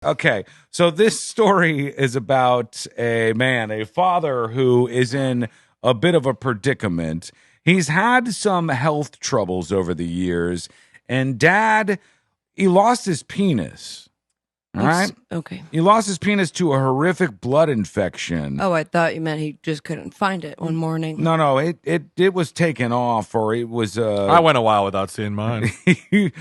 Okay, so this story is about a father who is in a bit of a predicament. He's had some health troubles over the years, and dad, he lost his penis. All right? Okay. He lost his penis to a horrific blood infection. Oh, I thought you meant he just couldn't find it one morning. No, it was taken off, or it was. I went a while without seeing mine. he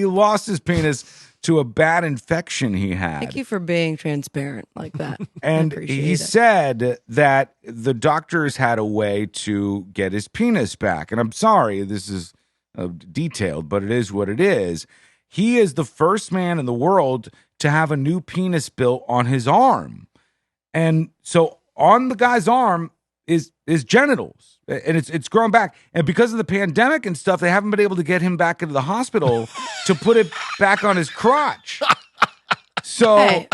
lost his penis to a bad infection he had. Thank you for being transparent like that. And I appreciate he it. said that the doctors had a way to get his penis back. And I'm sorry, this is detailed, but it is what it is. He is the first man in the world to have a new penis built on his arm. And so on the guy's arm is genitals, and it's growing back. And because of the pandemic and stuff, they haven't been able to get him back into the hospital to put it back on his crotch. So Hey,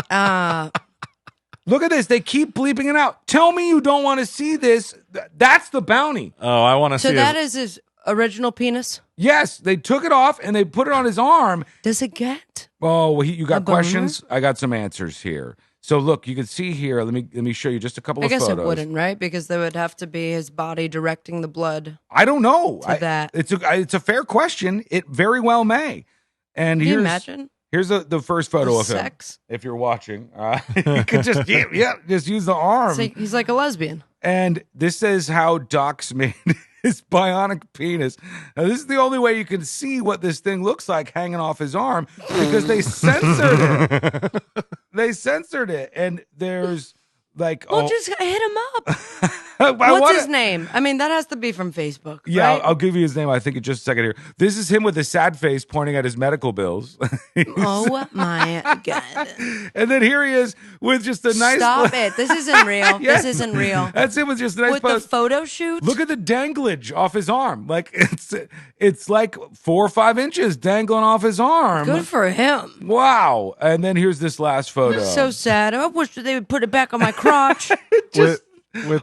look at this. They keep bleeping it out. Tell me you don't want to see this. That's the bounty. Oh, I want to so see that is his original penis? Yes, they took it off and they put it on his arm. Does it get? Oh, well, you got A boner? questions? I got some answers here. So look, you can see here. Let me show you just a couple I of guess photos. it wouldn't, right? Because there would have to be his body directing the blood. I don't know. To that. It's a fair question. It very well may. And Can you here's imagine? here's the first photo of him. Sex? If you're watching, you could just just use the arm. So he's like a lesbian. And this is how Docs made his bionic penis. Now, this is the only way you can see what this thing looks like hanging off his arm because they censored it. They censored it, and there's like, Well, just hit him up. I What's wanna- his name? I mean, that has to be from Facebook. Yeah, right? I'll give you his name. I think in just a second here. This is him with a sad face pointing at his medical bills. Oh my god! And then here he is with just a nice. Stop it! This isn't real. Yes. This isn't real. That's him with just a nice With the post. photo shoot. Look at the danglage off his arm. Like it's like 4 or 5 inches dangling off his arm. Good for him. Wow. And then here's this last photo. It's so sad. I wish they would put it back on my crotch. with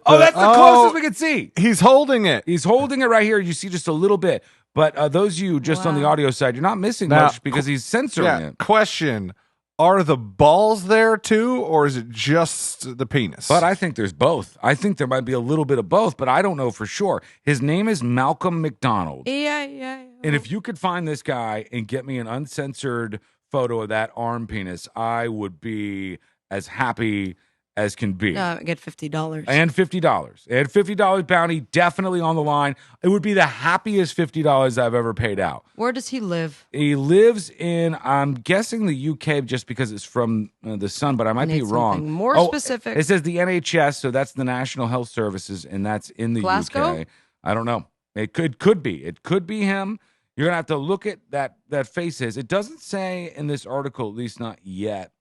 Oh, that's the closest we can see. He's holding it. He's holding it right here. You see just a little bit. But those of you just on the Wow. audio side, you're not missing Now, much because he's censoring it. Question: are the balls there too, or is it just the penis? But I think there's both. I think there might be a little bit of both, but I don't know for sure. His name is Malcolm McDonald. Yeah. And if you could find this guy and get me an uncensored photo of that arm penis, I would be as happy as can be. Get $50. And $50. And $50 bounty definitely on the line. It would be the happiest $50 I've ever paid out. Where does he live? He lives in, I'm guessing the UK just because it's from the Sun, but I might be Need wrong. something more specific. It says the NHS, so that's the National Health Services, and that's in the Glasgow? UK. I don't know. It could be. It could be him. You're gonna have to look at that face is. It doesn't say in this article, at least not yet.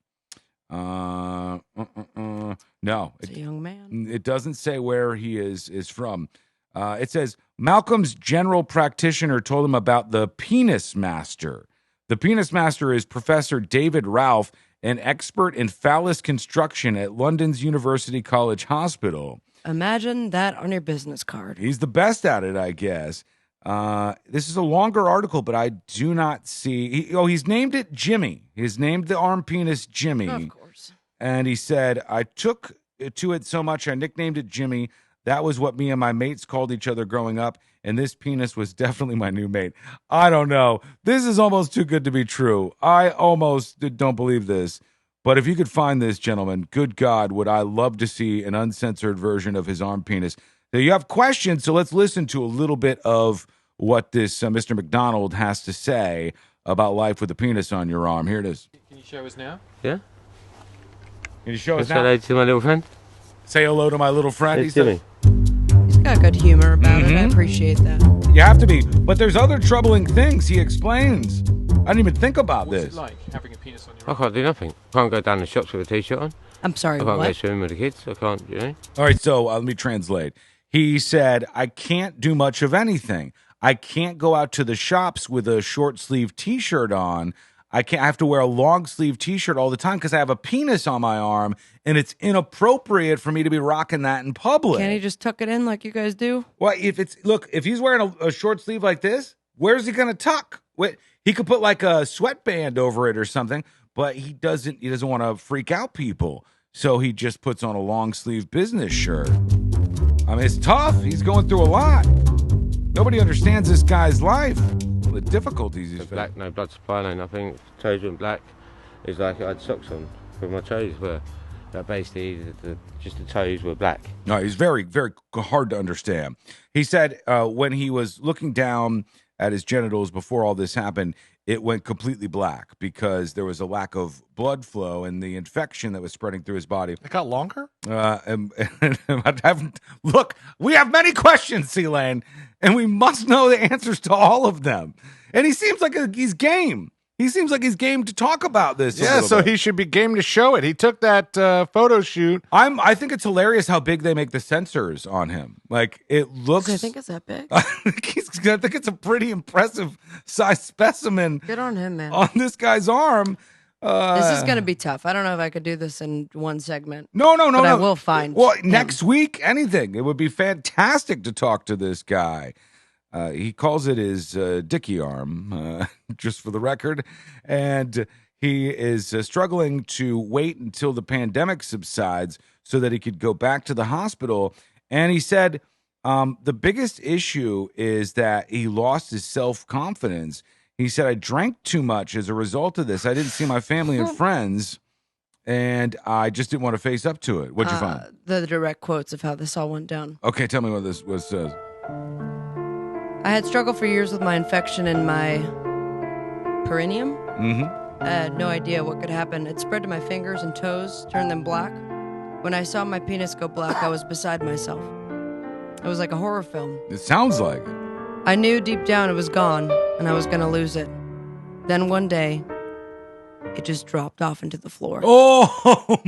No, It's a young man. it doesn't say where he is from. It says Malcolm's general practitioner told him about the penis master. The penis master is Professor David Ralph, an expert in phallus construction at London's University College Hospital. Imagine that on your business card. He's the best at it, I guess. This is a longer article, but I do not see. He's named it Jimmy. He's named the arm penis Jimmy. Of course. And he said, I took to it so much, I nicknamed it Jimmy. That was what me and my mates called each other growing up. And this penis was definitely my new mate. I don't know. This is almost too good to be true. I almost don't believe this. But if you could find this gentleman, good God, would I love to see an uncensored version of his arm penis. Now, you have questions, so let's listen to a little bit of what this Mr. McDonald has to say about life with a penis on your arm. Here it is. Can you show us now? Yeah? Can you show us Say now? hello to my little friend. Say hello to my little friend. It's He said- Jimmy. He's got good humor about it. I Mm-hmm. appreciate that. You have to be. But there's other troubling things he explains. I didn't even think about What's this. it like having a penis on your I arm? can't do nothing. I can't go down the shops with a t-shirt on. I'm sorry, I can't go what? swimming with the kids. I can't, you know. All right, so let me translate. He said, I can't do much of anything. I can't go out to the shops with a short sleeve t-shirt on. I have to wear a long sleeve t-shirt all the time because I have a penis on my arm and it's inappropriate for me to be rocking that in public. Can't he just tuck it in like you guys do? Well, if he's wearing a short sleeve like this, where's he going to tuck? He could put like a sweatband over it or something, but he doesn't want to freak out people. So he just puts on a long sleeve business shirt. I mean, it's tough. He's going through a lot. Nobody understands this guy's life. The difficulties he's Black, no blood supply, no nothing. Toes went black. It's like I had socks on, but my toes were basically just the toes were black. No, he's very, very hard to understand. He said when he was looking down at his genitals before all this happened, it went completely black because there was a lack of blood flow and the infection that was spreading through his body. It got longer? Look, we have many questions, C-Lane, and we must know the answers to all of them. And he seems like he's game. He seems like he's game to talk about this. Yeah, so he should be game to show it. He took that photo shoot. I think it's hilarious how big they make the sensors on him. Like, it looks. I think it's that big. I think it's a pretty impressive size specimen Good on him, man. on this guy's arm. This is going to be tough. I don't know if I could do this in one segment. No. But I will find Well, him. next week, anything. It would be fantastic to talk to this guy. He calls it his dicky arm, just for the record. And he is struggling to wait until the pandemic subsides so that he could go back to the hospital. And he said the biggest issue is that he lost his self-confidence. He said, I drank too much as a result of this. I didn't see my family and friends, and I just didn't want to face up to it. What'd you find? The direct quotes of how this all went down. Okay, tell me what this was. I had struggled for years with my infection in my perineum. Mm-hmm. I had no idea what could happen. It spread to my fingers and toes, turned them black. When I saw my penis go black, I was beside myself. It was like a horror film. It sounds like it. I knew deep down it was gone, and I was going to lose it. Then one day, it just dropped off into the floor. Oh,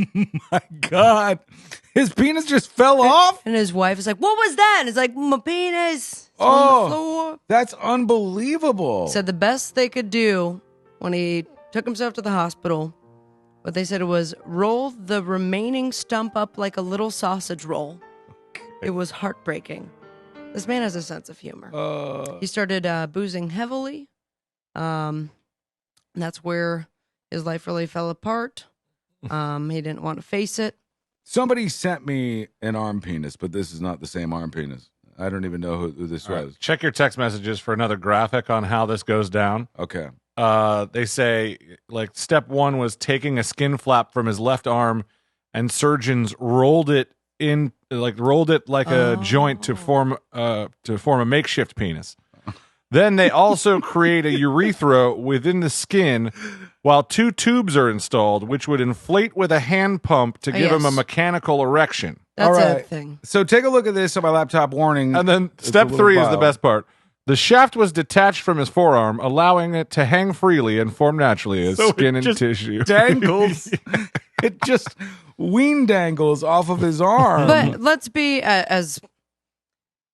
my God. His penis just fell off? And his wife is like, what was that? And it's like, my penis. It's Oh. on the floor. That's unbelievable. Said the best they could do when he took himself to the hospital, what they said was roll the remaining stump up like a little sausage roll. It was heartbreaking. This man has a sense of humor. He started boozing heavily. That's where his life really fell apart. He didn't want to face it. Somebody sent me an arm penis, but this is not the same arm penis. I don't even know who this All right, was. check your text messages for another graphic on how this goes down. Okay. They say, like, step one was taking a skin flap from his left arm, and surgeons rolled it like a joint to form a makeshift penis. Then they also create a urethra within the skin, while 2 tubes are installed, which would inflate with a hand pump to give him a Yes. mechanical erection. That's All a right. thing. So take a look at this on my laptop warning. And then It's a step little 3 is the vial. best part. The shaft was detached from his forearm, allowing it to hang freely and form naturally as So it skin and just tissue. dangles. It just ween dangles off of his arm. But let's be as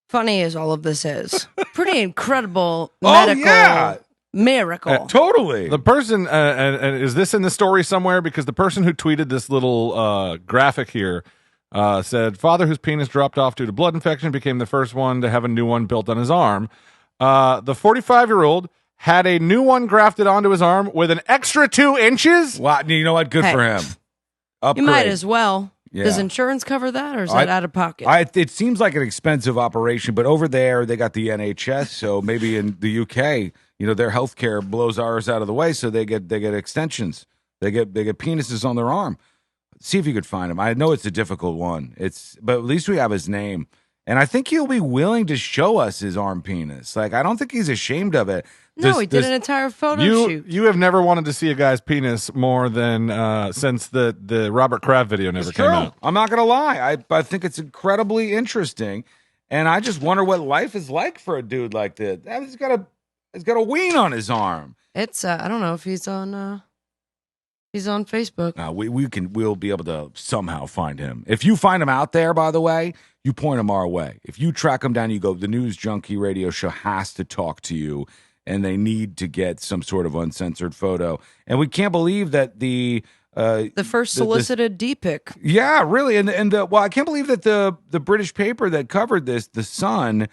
funny as all of this is. Pretty incredible medical miracle. Totally. The person, and is this in the story somewhere? Because the person who tweeted this little graphic here said, father whose penis dropped off due to blood infection became the first one to have a new one built on his arm. The 45-year-old had a new one grafted onto his arm with an extra 2 inches. Wow, you know what? Good Hey. for him. Upgrade. You might as well. Yeah. Does insurance cover that, or is that out of pocket? It seems like an expensive operation, but over there they got the NHS, so maybe in the UK, their healthcare blows ours out of the way, so they get extensions. They get penises on their arm. See if you could find him. I know it's a difficult one. But at least we have his name, and I think he'll be willing to show us his arm penis. Like, I don't think he's ashamed of it. no, he did an entire photo shoot. You have never wanted to see a guy's penis more than since the Robert Kraft video never It's came true. out. I'm not going to lie. I think it's incredibly interesting, and I just wonder what life is like for a dude like this. He's got a ween on his arm. It's I don't know if he's on Facebook. Now we'll be able to somehow find him. If you find him out there, by the way, you point him our way. If you track him down, you go, the News Junkie radio show has to talk to you, and they need to get some sort of uncensored photo. And we can't believe that the first solicited D-pic. yeah, really, and I can't believe that the British paper that covered this, The Sun,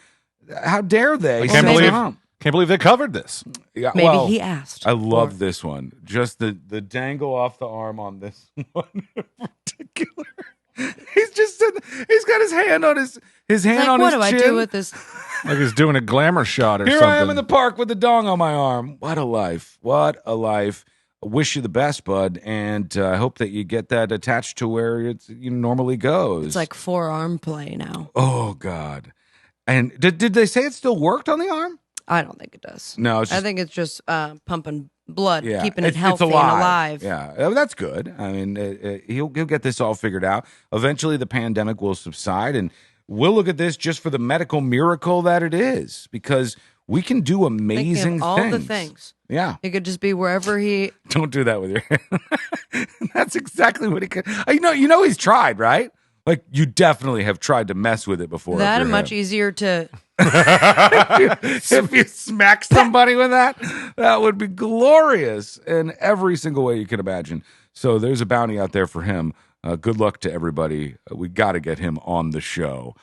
how dare they? I can't Well, believe maybe- Can't believe they covered this. Yeah, Maybe well, he asked. I love for- this one. Just the dangle off the arm on this one in particular. He's just sitting, he's got his hand on his hand Like, on what his do I chin. do with this? Like he's doing a glamour shot or Here something. I am in the park with the dong on my arm. What a life. What a life. I wish you the best, bud, and I hope that you get that attached to where normally goes. It's like forearm play now. oh God. And did they say it still worked on the arm? I don't think it does. No, it's I just, think it's just pumping blood, yeah, keeping it it's healthy and alive. Yeah, that's good. I mean, he'll get this all figured out. Eventually, the pandemic will subside, and we'll look at this just for the medical miracle that it is, because we can do Thinking amazing of all things. the things. Yeah, It could just be wherever he. don't do that with your hand. That's exactly what he could. You know, he's tried, right? Like, you definitely have tried to mess with it before. That for much him. easier to. If you smack somebody with that, that would be glorious in every single way you can imagine. So there's a bounty out there for him. Good luck to everybody. We got to get him on the show.